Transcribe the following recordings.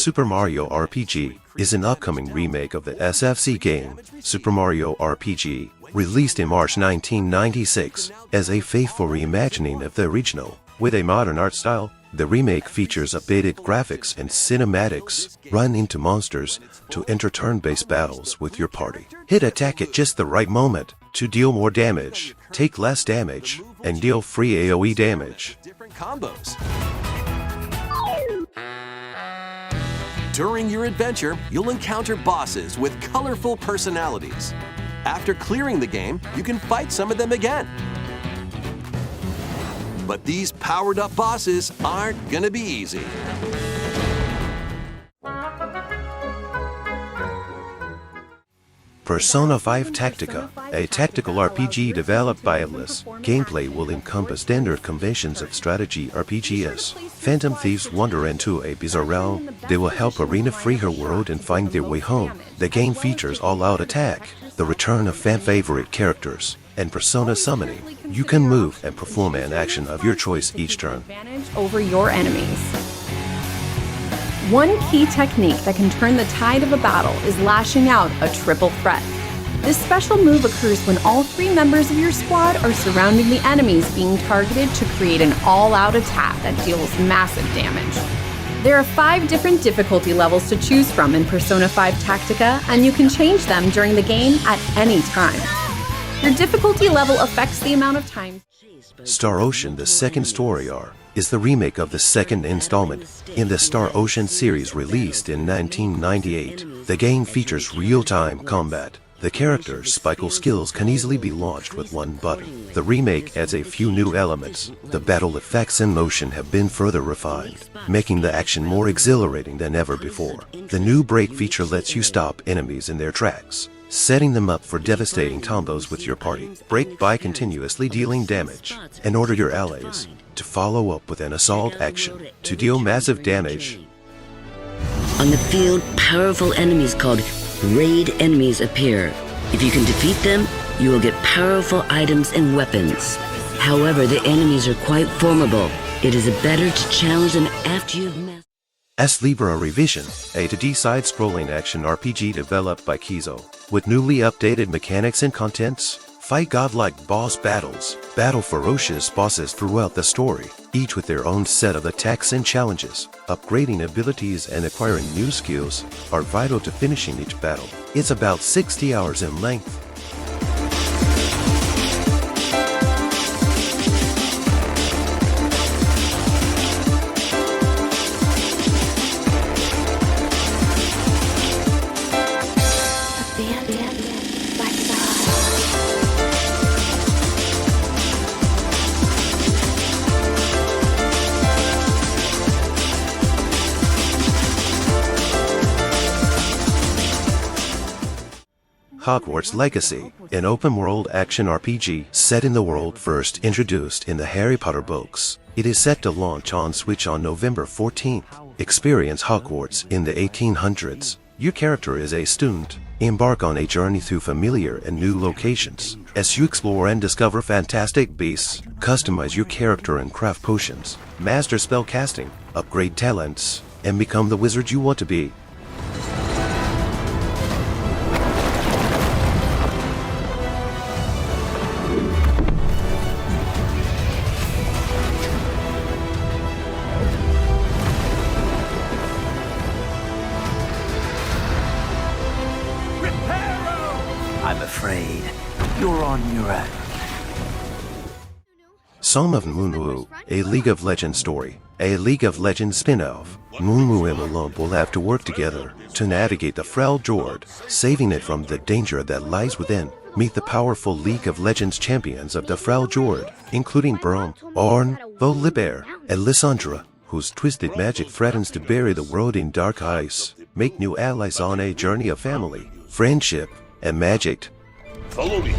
Super Mario RPG is an upcoming remake of the SFC game, Super Mario RPG, released in March 1996 as a faithful reimagining of the original. With a modern art style, the remake features updated graphics and cinematics. Run into monsters to enter turn-based battles with your party. Hit attack at just the right moment to deal more damage, take less damage, and deal free AoE damage. Different combos. During your adventure, you'll encounter bosses with colorful personalities. After clearing the game, you can fight some of them again. But these powered-up bosses aren't gonna be easy. Persona 5 Tactica, a tactical RPG developed by Atlas. Gameplay will encompass standard conventions of strategy RPGs. Phantom thieves wander into a bizarre realm. They will help Arena free her world and find their way home. The game features all-out attack, the return of fan-favorite characters, and persona summoning. You can move and perform an action of your choice each turn. Advantage over your enemies. One key technique that can turn the tide of a battle is lashing out a triple threat. This special move occurs when all three members of your squad are surrounding the enemies being targeted to create an all-out attack that deals massive damage. There are 5 different difficulty levels to choose from in Persona 5 Tactica, and you can change them during the game at any time. Your difficulty level affects the amount of time. Star Ocean: The Second Story Arc is the remake of the second installment in the Star Ocean series released in 1998. The game features real-time combat. The character's spikal skills can easily be launched with one button. The remake adds a few new elements. The battle effects and motion have been further refined, making the action more exhilarating than ever before. The new break feature lets you stop enemies in their tracks, setting them up for devastating combos with your party. Break by continuously dealing damage, and order your allies to follow up with an assault action to deal massive damage. On the field, powerful enemies called raid enemies appear. If you can defeat them, you will get powerful items and weapons. However, the enemies are quite formidable. It is better to challenge them after you've mastered. ASTLIBRA Revision, a 2D side-scrolling action RPG developed by KarmaZoo. With newly updated mechanics and contents, fight godlike boss battles, battle ferocious bosses throughout the story, each with their own set of attacks and challenges. Upgrading abilities and acquiring new skills are vital to finishing each battle. It's about 60 hours in length. Hogwarts Legacy, an open-world action RPG set in the world first introduced in the Harry Potter books. It is set to launch on Switch on November 14th. Experience Hogwarts in the 1800s. Your character is a student. Embark on a journey through familiar and new locations. As you explore and discover fantastic beasts, customize your character and craft potions, master spell casting, upgrade talents, and become the wizard you want to be. I'm afraid you're on your own. Song of Nunu, a League of Legends story, a League of Legends spin-off. Nunu and Olymp will have to work together to navigate the frail Jord, saving it from the danger that lies within. Meet the powerful League of Legends champions of the frail Jord, including Brom, Ornn, Volibear, and Lissandra, whose twisted magic threatens to bury the world in dark ice. Make new allies on a journey of family, friendship, and magic. Follow me.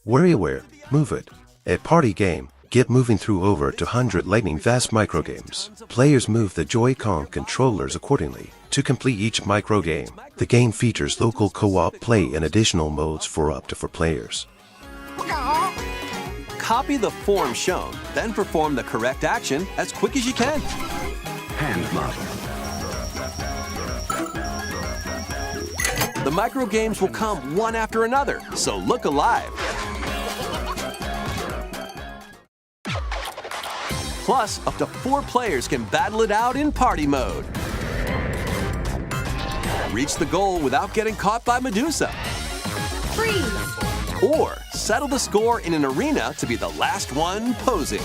WarioWare, Move It. A party game. Get moving through over 200 lightning-fast microgames. Players move the Joy-Con controllers accordingly to complete each microgame. The game features local co-op play and additional modes for up to 4 players. Copy the form shown, then perform the correct action as quick as you can. Hand model. The microgames will come one after another, so look alive. Plus, up to 4 players can battle it out in party mode. Reach the goal without getting caught by Medusa. Freeze! Or settle the score in an arena to be the last one posing.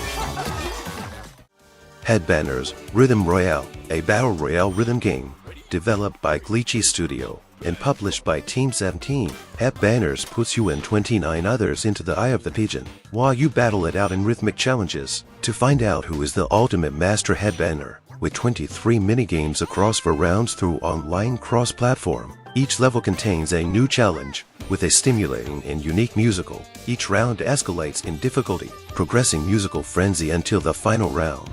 Headbangers, Rhythm Royale, a battle royale rhythm game. Developed by Glitchy Studio and published by Team 17, Headbangers puts you and 29 others into the eye of the pigeon while you battle it out in rhythmic challenges to find out who is the ultimate master headbanger. With 23 minigames across 4 rounds through online cross-platform, each level contains a new challenge with a stimulating and unique musical. Each round escalates in difficulty, progressing musical frenzy until the final round.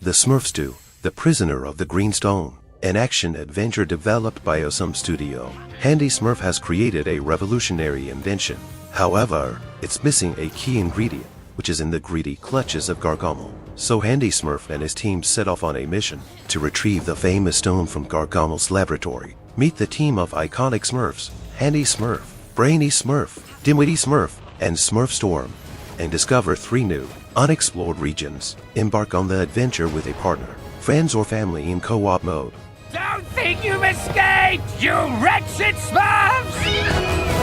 The Smurfs 2, The Prisoner of the Green Stone, an action-adventure developed by Osum Studio. Handy Smurf has created a revolutionary invention. However, it's missing a key ingredient, which is in the greedy clutches of Gargamel. So Handy Smurf and his team set off on a mission to retrieve the famous stone from Gargamel's laboratory. Meet the team of iconic Smurfs, Handy Smurf, Brainy Smurf, Dimwitty Smurf, and Smurf Storm, and discover 3 new, unexplored regions. Embark on the adventure with a partner, friends or family in co-op mode. Don't think you've escaped, you wretched Smurfs!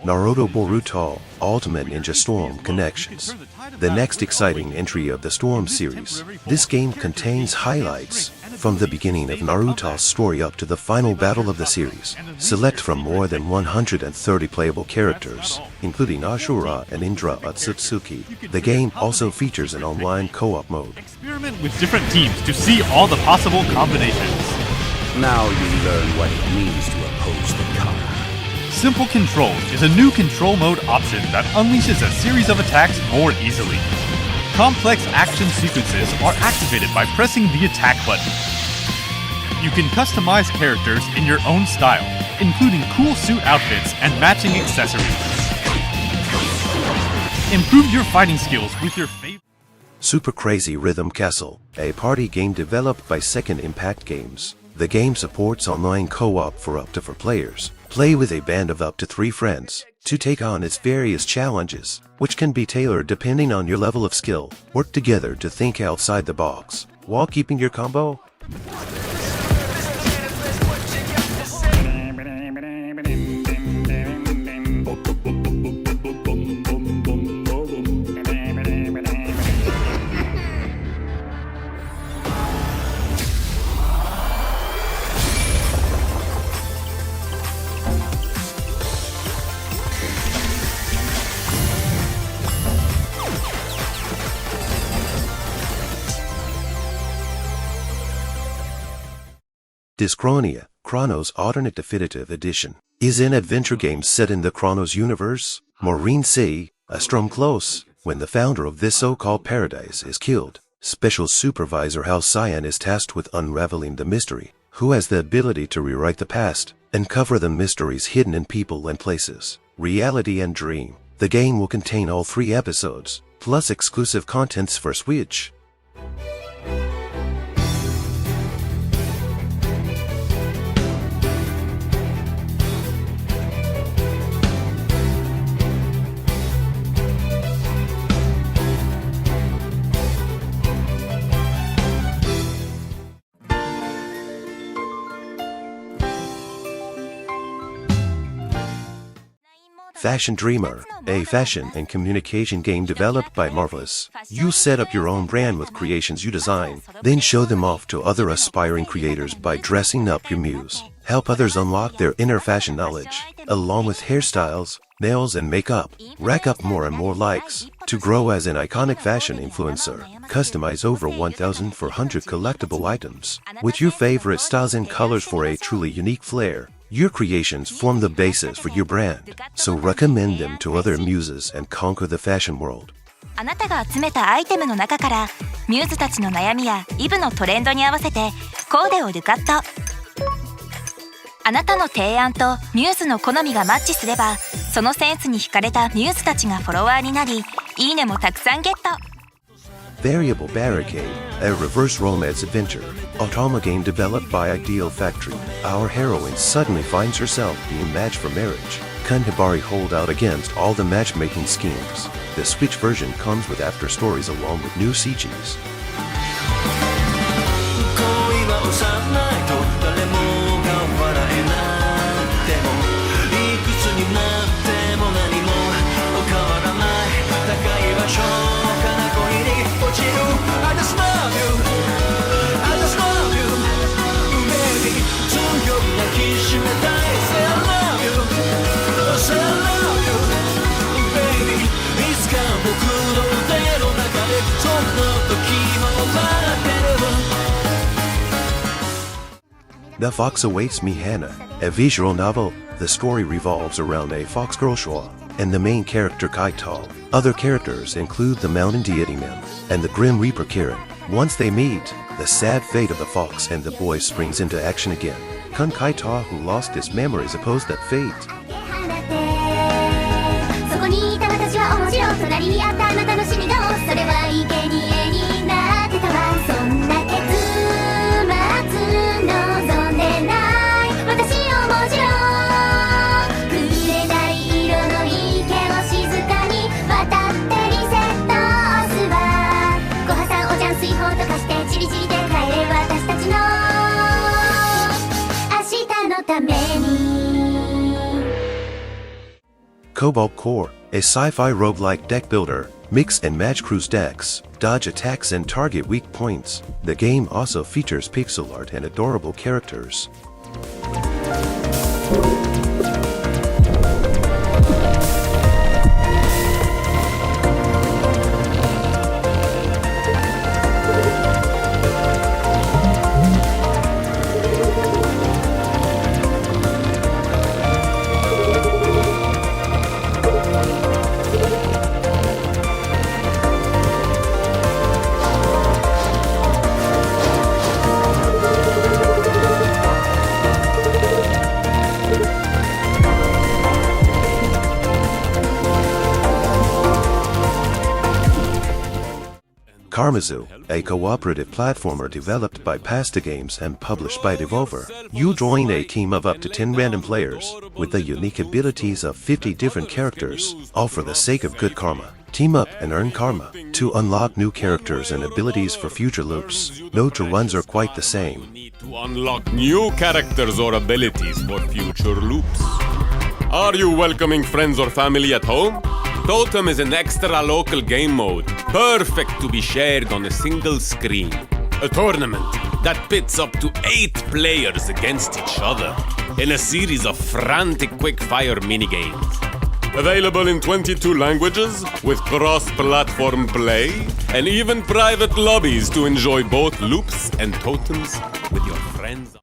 Naruto BORUTO Ultimate Ninja Storm Connections. The next exciting entry of the Storm series. This game contains highlights from the beginning of Naruto's story up to the final battle of the series. Select from more than 130 playable characters, including Ashura and Indra Otsutsuki. The game also features an online co-op mode. Experiment with different teams to see all the possible combinations. Now you learn what it means to oppose the Kara. Simple Controls is a new control mode option that unleashes a series of attacks more easily. Complex action sequences are activated by pressing the attack button. You can customize characters in your own style, including cool suit outfits and matching accessories. Improve your fighting skills with your favorite. Super Crazy Rhythm Castle, a party game developed by Second Impact Games. The game supports online co-op for up to 4 players. Play with a band of up to 3 friends to take on its various challenges, which can be tailored depending on your level of skill. Work together to think outside the box while keeping your combo. DYSCHRONIA, Chronos Alternate Definitive Edition, is an adventure game set in the Chronos universe. Maureen C. a storm close when the founder of this so-called paradise is killed. Special Supervisor Hal Cyan is tasked with unraveling the mystery, who has the ability to rewrite the past, uncover the mysteries hidden in people and places, reality and dream. The game will contain all 3 episodes, plus exclusive contents for Switch. Fashion Dreamer, a fashion and communication game developed by Marvelous. You set up your own brand with creations you design, then show them off to other aspiring creators by dressing up your muse. Help others unlock their inner fashion knowledge, along with hairstyles, nails, and makeup. Rack up more and more likes to grow as an iconic fashion influencer. Customize over 1,400 collectible items with your favorite styles and colors for a truly unique flair. Your creations form the basis for your brand, so recommend them to other muses and conquer the fashion world. あなたが集めたアイテムの中からミューズたちの悩みやイブのトレンドに合わせてコーデをルカット。あなたの提案とミューズの好みがマッチすれば、そのセンスに惹かれたミューズたちがフォロワーになり、いいねもたくさんゲット。Variable Barricade, a reverse romance adventure, Automa game developed by Ideal Factory. Our heroine suddenly finds herself being matched for marriage. Can Hibari hold out against all the matchmaking schemes? The Switch version comes with after stories along with new CGs. 恋は幼いと誰もが笑えなくてもいくつになっても何も変わらない高い場所から恋に落ちる I just love you I just love you Baby 強く抱きしめたい Say I love you Say I love you Baby いつか僕の腕の中でその時も待ってる The Fox Awaits Me HANA, a visual novel. The story revolves around a fox girl Shua and the main character Kaito. Other characters include the Mountain Deity Man and the Grim Reaper Kirin. Once they meet, the sad fate of the fox and the boy springs into action again. Kun Kaito, who lost his memories, oppose that fate. そこにいた私は面白い隣にあったあなたの死に顔それは生贄になってたわそんな結末望んでない私面白いくれない色の池を静かに渡ってリセット押すわごはさんおじゃん水泡とかしてチリチリで帰れ私たちの明日のためにCobalt Core, a sci-fi roguelike deck builder. Mix and match cruise decks, dodge attacks and target weak points. The game also features pixel art and adorable characters. KarmaZoo, a cooperative platformer developed by Pasta Games and published by Devolver. You join a team of up to 10 random players with the unique abilities of 50 different characters, all for the sake of good karma. Team up and earn karma to unlock new characters and abilities for future loops. No two runs are quite the same. Need to unlock new characters or abilities for future loops. Are you welcoming friends or family at home? Totem is an extra local game mode, perfect to be shared on a single screen. A tournament that pits up to 8 players against each other in a series of frantic quick-fire minigames. Available in 22 languages with cross-platform play and even private lobbies to enjoy both loops and totems with your friends.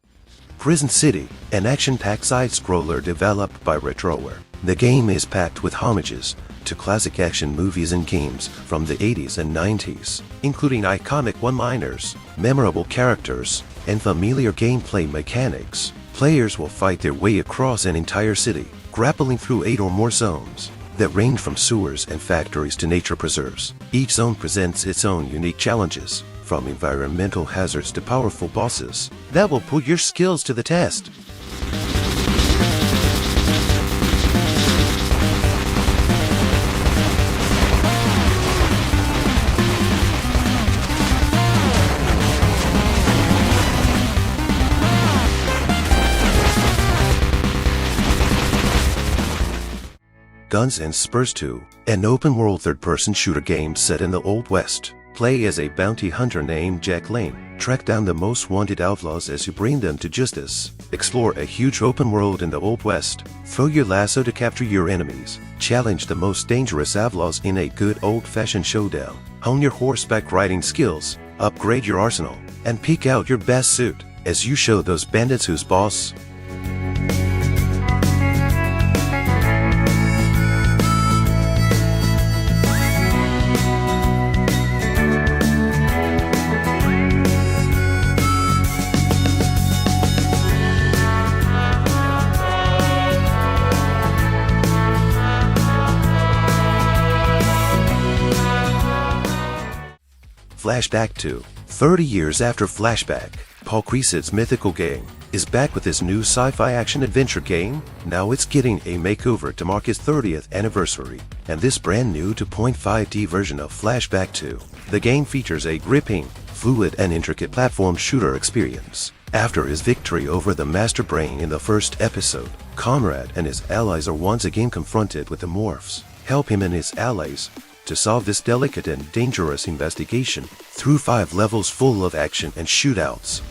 Prison City, an action-packed side-scroller developed by RetroWare. The game is packed with homages to classic action movies and games from the 80s and 90s, including iconic one-liners, memorable characters, and familiar gameplay mechanics. Players will fight their way across an entire city, grappling through 8 or more zones that range from sewers and factories to nature preserves. Each zone presents its own unique challenges, from environmental hazards to powerful bosses that will put your skills to the test. Guns and Spurs 2, an open-world third-person shooter game set in the Old West. Play as a bounty hunter named Jack Lane. Track down the most wanted outlaws as you bring them to justice. Explore a huge open world in the Old West. Throw your lasso to capture your enemies. Challenge the most dangerous outlaws in a good old-fashioned showdown. Hone your horseback riding skills. Upgrade your arsenal. And pick out your best suit as you show those bandits who's boss. Flashback 2. 30 years after Flashback, Paul Crease's mythical game is back with his new sci-fi action-adventure game. Now it's getting a makeover to mark its 30th anniversary, and this brand new 2.5D version of Flashback 2. The game features a gripping, fluid and intricate platform shooter experience. After his victory over the Master Brain in the first episode, Conrad and his allies are once again confronted with the Smurfs. Help him and his allies to solve this delicate and dangerous investigation through 5 levels full of action and shootouts.